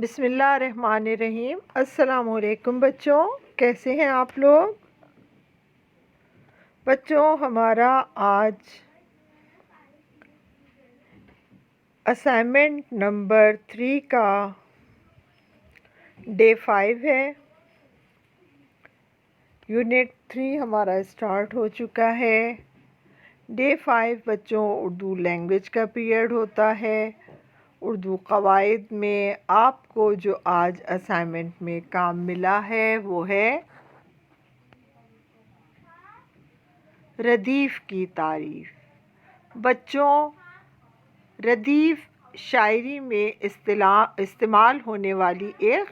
بسم اللہ الرحمن الرحیم۔ السلام علیکم بچوں، کیسے ہیں آپ لوگ؟ بچوں، ہمارا آج اسائنمنٹ نمبر 3 کا ڈے 5 ہے۔ یونٹ 3 ہمارا اسٹارٹ ہو چکا ہے۔ ڈے 5 بچوں اردو لینگویج کا پیریڈ ہوتا ہے۔ اردو قواعد میں آپ کو جو آج اسائنمنٹ میں کام ملا ہے وہ ہے ردیف کی تعریف۔ بچوں، ردیف شاعری میں استعمال ہونے والی ایک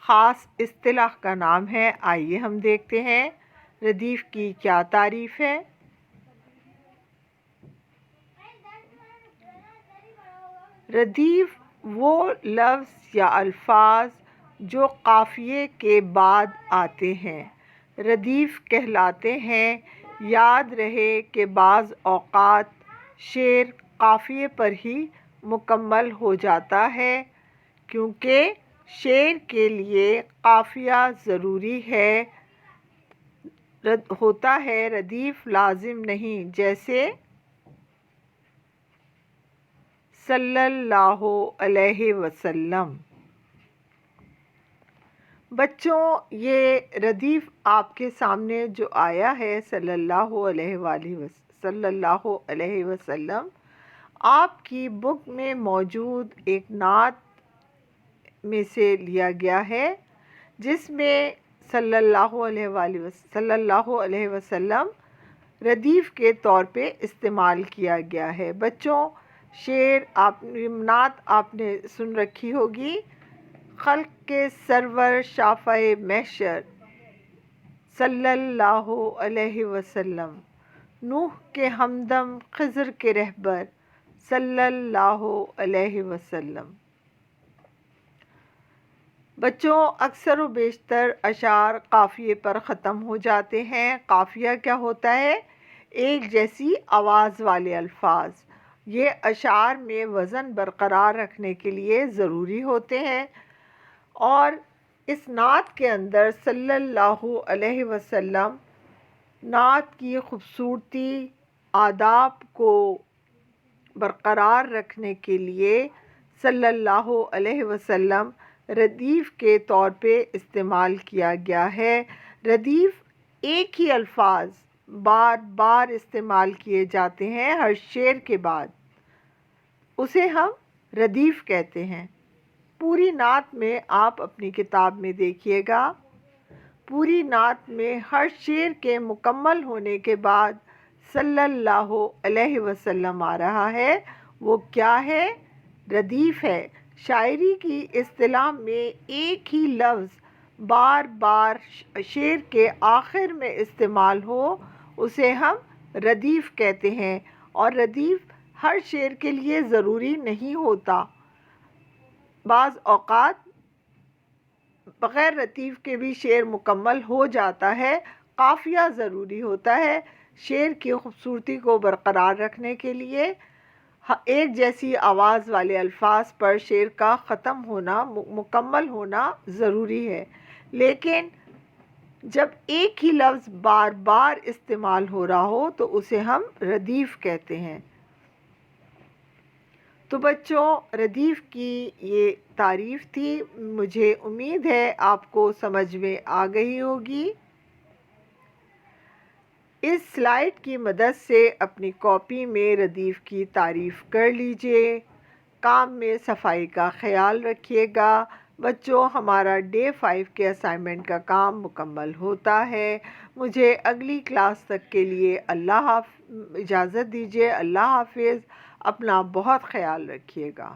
خاص اصطلاح کا نام ہے۔ آئیے ہم دیکھتے ہیں ردیف کی کیا تعریف ہے۔ ردیف وہ لفظ یا الفاظ جو قافیے کے بعد آتے ہیں ردیف کہلاتے ہیں۔ یاد رہے کہ بعض اوقات شعر قافیے پر ہی مکمل ہو جاتا ہے، کیونکہ شعر کے لیے قافیہ ضروری ہوتا ہے، ردیف لازم نہیں، جیسے صلی اللہ علیہ وسلم۔ بچوں، یہ ردیف آپ کے سامنے جو آیا ہے صلی اللہ علیہ وسلم آپ کی بک میں موجود ایک نعت میں سے لیا گیا ہے، جس میں صلی اللہ علیہ وسلم ردیف کے طور پہ استعمال کیا گیا ہے۔ بچوں، نعت آپ نے سن رکھی ہوگی۔ خلق کے سرور شافع محشر صلی اللہ علیہ وسلم، نوح کے ہمدم خضر کے رہبر صلی اللہ علیہ وسلم۔ بچوں، اکثر و بیشتر اشعار قافیے پر ختم ہو جاتے ہیں۔ قافیہ کیا ہوتا ہے؟ ایک جیسی آواز والے الفاظ۔ یہ اشعار میں وزن برقرار رکھنے کے لیے ضروری ہوتے ہیں، اور اس نعت کے اندر صلی اللہ علیہ وسلم نعت کی خوبصورتی، آداب کو برقرار رکھنے کے لیے صلی اللہ علیہ وسلم ردیف کے طور پہ استعمال کیا گیا ہے۔ ردیف ایک ہی الفاظ بار بار استعمال کیے جاتے ہیں ہر شعر کے بعد، اسے ہم ردیف کہتے ہیں۔ پوری نعت میں آپ اپنی کتاب میں دیکھیے گا، پوری نعت میں ہر شعر کے مکمل ہونے کے بعد صلی اللہ علیہ وسلم آ رہا ہے۔ وہ کیا ہے؟ ردیف ہے۔ شاعری کی اصطلاح میں ایک ہی لفظ بار بار شعر کے آخر میں استعمال ہو، اسے ہم ردیف کہتے ہیں، اور ردیف ہر شعر کے لیے ضروری نہیں ہوتا۔ بعض اوقات بغیر ردیف کے بھی شعر مکمل ہو جاتا ہے۔ قافیہ ضروری ہوتا ہے شعر کی خوبصورتی کو برقرار رکھنے کے لیے۔ ایک جیسی آواز والے الفاظ پر شعر کا مکمل ہونا ضروری ہے، لیکن جب ایک ہی لفظ بار بار استعمال ہو رہا ہو تو اسے ہم ردیف کہتے ہیں۔ تو بچوں، ردیف کی یہ تعریف تھی۔ مجھے امید ہے آپ کو سمجھ میں آ گئی ہوگی۔ اس سلائیڈ کی مدد سے اپنی کاپی میں ردیف کی تعریف کر لیجئے۔ کام میں صفائی کا خیال رکھیے گا۔ بچوں، ہمارا ڈے 5 کے اسائنمنٹ کا کام مکمل ہوتا ہے۔ مجھے اگلی کلاس تک کے لیے اجازت دیجیے۔ اللہ حافظ۔ اپنا بہت خیال رکھیے گا۔